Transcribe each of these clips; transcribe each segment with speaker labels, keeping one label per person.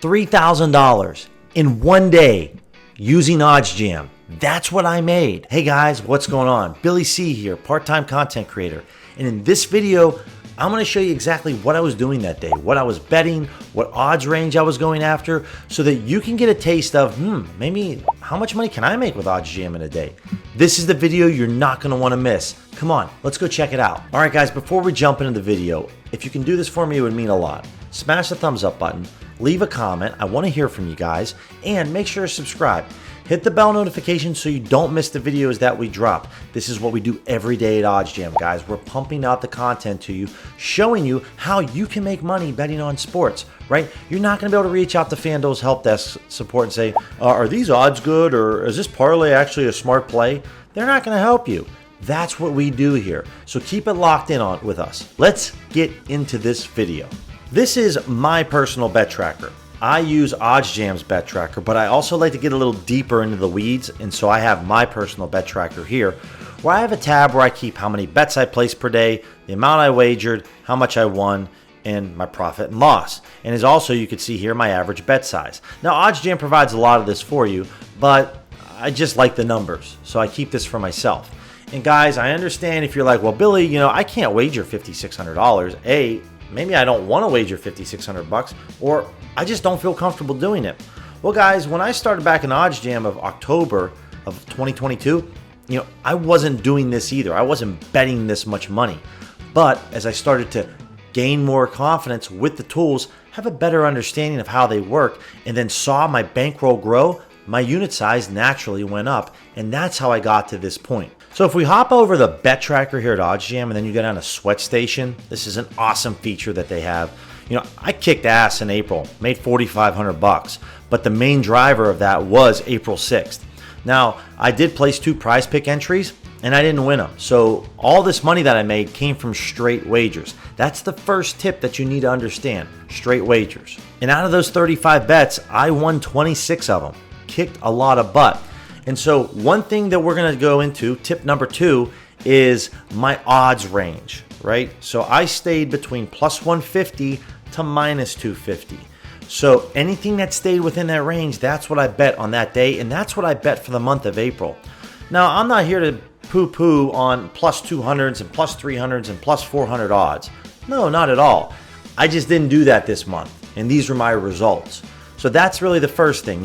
Speaker 1: $3,000 in one day using OddsJam. That's what I made. Hey guys, what's going on? Billy C here, part-time content creator. And in this video, I'm going to show you exactly what I was doing that day, what I was betting, what odds range I was going after, so that you can get a taste of, maybe how much money can I make with OddsJam in a day? This is the video you're not going to want to miss. Come on, let's go check it out. All right, guys, before we jump into the video, if you can do this for me, it would mean a lot. Smash the thumbs up button, leave a comment. I want to hear from you guys, and make sure to subscribe. Hit the bell notification so you don't miss the videos that we drop. This is what we do every day at OddsJam, guys. We're pumping out the content to you, showing you how you can make money betting on sports, right? You're not going to be able to reach out to FanDuel's help desk support and say, are these odds good, or is this parlay actually a smart play? They're not going to help you. That's what we do here. So keep it locked in on with us. Let's get into this video. This is my personal bet tracker. I use OddsJam's bet tracker, but I also like to get a little deeper into the weeds, and so I have my personal bet tracker here, where I have a tab where I keep how many bets I placed per day, the amount I wagered, how much I won, and my profit and loss. And as also, you can see here, my average bet size. Now, OddsJam provides a lot of this for you, but I just like the numbers, so I keep this for myself. And guys, I understand if you're like, well, Billy, I can't wager $5,600. Maybe I don't want to wager $5,600, or I just don't feel comfortable doing it. Well, guys, when I started back in OddsJam of October of 2022, I wasn't doing this either. I wasn't betting this much money. But as I started to gain more confidence with the tools, have a better understanding of how they work, and then saw my bankroll grow, my unit size naturally went up, and that's how I got to this point. So if we hop over the bet tracker here at OddsJam, and then you go down to Sweat Station, this is an awesome feature that they have. I kicked ass in April, made $4,500, but the main driver of that was April 6th. Now, I did place 2 prize pick entries, and I didn't win them. So all this money that I made came from straight wagers. That's the first tip that you need to understand, straight wagers. And out of those 35 bets, I won 26 of them, kicked a lot of butt. And so one thing that we're going to go into, tip number 2, is my odds range, right? So I stayed between plus 150 to minus 250. So anything that stayed within that range, that's what I bet on that day, and that's what I bet for the month of April. Now, I'm not here to poo-poo on plus 200s and plus 300s and plus 400 odds. No, not at all. I just didn't do that this month, and these were my results. So that's really the first thing.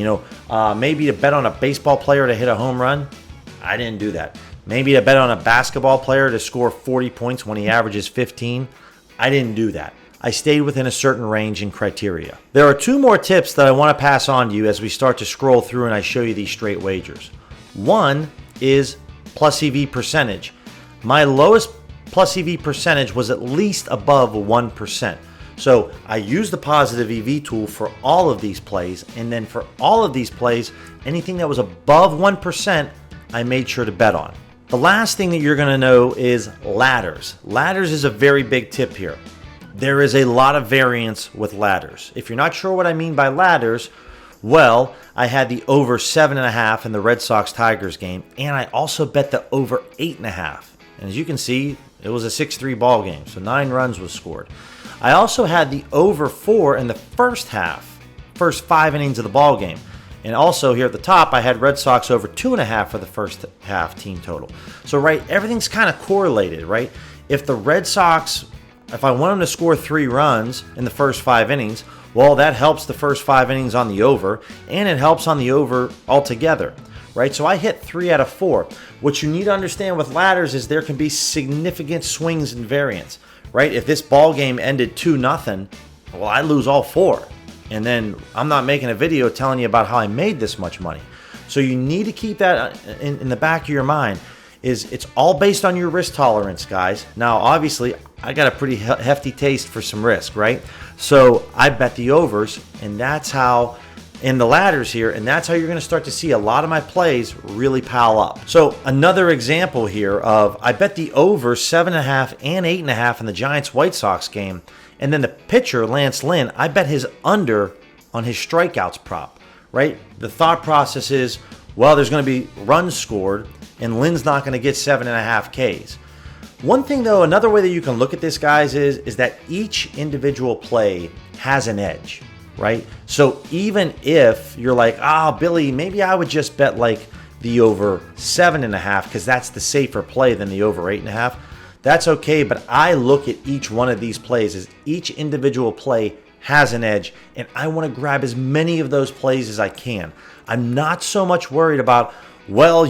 Speaker 1: Maybe to bet on a baseball player to hit a home run, I didn't do that. Maybe to bet on a basketball player to score 40 points when he averages 15, I didn't do that. I stayed within a certain range and criteria. There are 2 more tips that I want to pass on to you as we start to scroll through and I show you these straight wagers. One is plus EV percentage. My lowest plus EV percentage was at least above 1%. So I used the positive EV tool for all of these plays, and then for all of these plays, anything that was above 1%, I made sure to bet on. The last thing that you're going to know is ladders. Ladders is a very big tip here. There is a lot of variance with ladders. If you're not sure what I mean by ladders, well, I had the over 7.5 in the Red Sox-Tigers game, and I also bet the over 8.5. And as you can see, it was a 6-3 ball game, so 9 runs was scored. I also had the over 4 in the first 5 innings of the ball game. And also here at the top, I had Red Sox over 2.5 for the first half team total. So, right, everything's kind of correlated, right? If the Red Sox, if I want them to score 3 runs in the first 5 innings, well, that helps the first 5 innings on the over, and it helps on the over altogether, right? So I hit 3 out of 4. What you need to understand with ladders is there can be significant swings and variance, right? If this ball game ended 2-0, well, I lose all 4. And then I'm not making a video telling you about how I made this much money. So you need to keep that in the back of your mind. It's all based on your risk tolerance, guys. Now, obviously, I got a pretty hefty taste for some risk, right? So I bet the overs, and that's how, in the ladders here, and that's how you're going to start to see a lot of my plays really pile up. So another example here of I bet the over 7.5 and 8.5 in the Giants-White Sox game, and then the pitcher, Lance Lynn, I bet his under on his strikeouts prop, right? The thought process is, well, there's going to be runs scored, and Lynn's not going to get 7.5 Ks. One thing, though, another way that you can look at this, guys, is that each individual play has an edge. right? So even if you're like, Billy, maybe I would just bet like the over 7.5 because that's the safer play than the over 8.5. That's okay, but I look at each one of these plays as each individual play has an edge, and I want to grab as many of those plays as I can. I'm not so much worried about, well,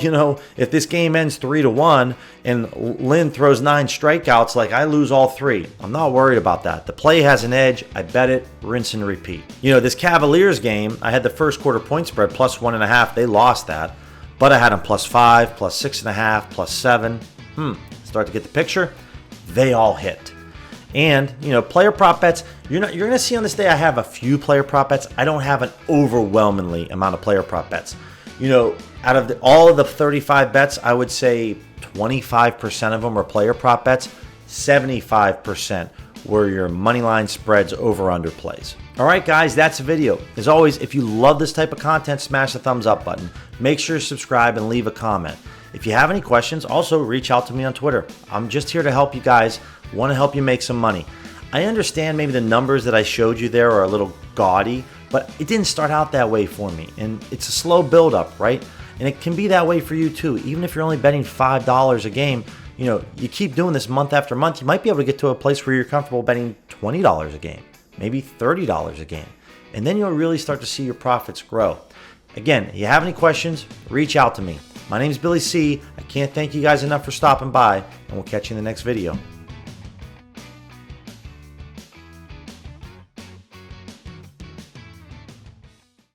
Speaker 1: if this game ends 3-1 and Lynn throws 9 strikeouts, like I lose all 3. I'm not worried about that. The play has an edge. I bet it, rinse and repeat. This Cavaliers game, I had the first quarter point spread plus 1.5. They lost that, but I had them plus 5, plus 6.5, plus 7. Start to get the picture. They all hit. And, player prop bets, you're going to see on this day I have a few player prop bets. I don't have an overwhelmingly amount of player prop bets. Out of all of the 35 bets, I would say 25% of them were player prop bets. 75% were your money line spreads, over under plays. All right, guys, that's the video. As always, if you love this type of content, smash the thumbs up button. Make sure to subscribe and leave a comment. If you have any questions, also reach out to me on Twitter. I'm just here to help you guys. Want to help you make some money. I understand maybe the numbers that I showed you there are a little gaudy, but it didn't start out that way for me. And it's a slow build-up, right? And it can be that way for you too. Even if you're only betting $5 a game, you keep doing this month after month, you might be able to get to a place where you're comfortable betting $20 a game, maybe $30 a game. And then you'll really start to see your profits grow. Again, if you have any questions, reach out to me. My name is Billy C. I can't thank you guys enough for stopping by, and we'll catch you in the next video.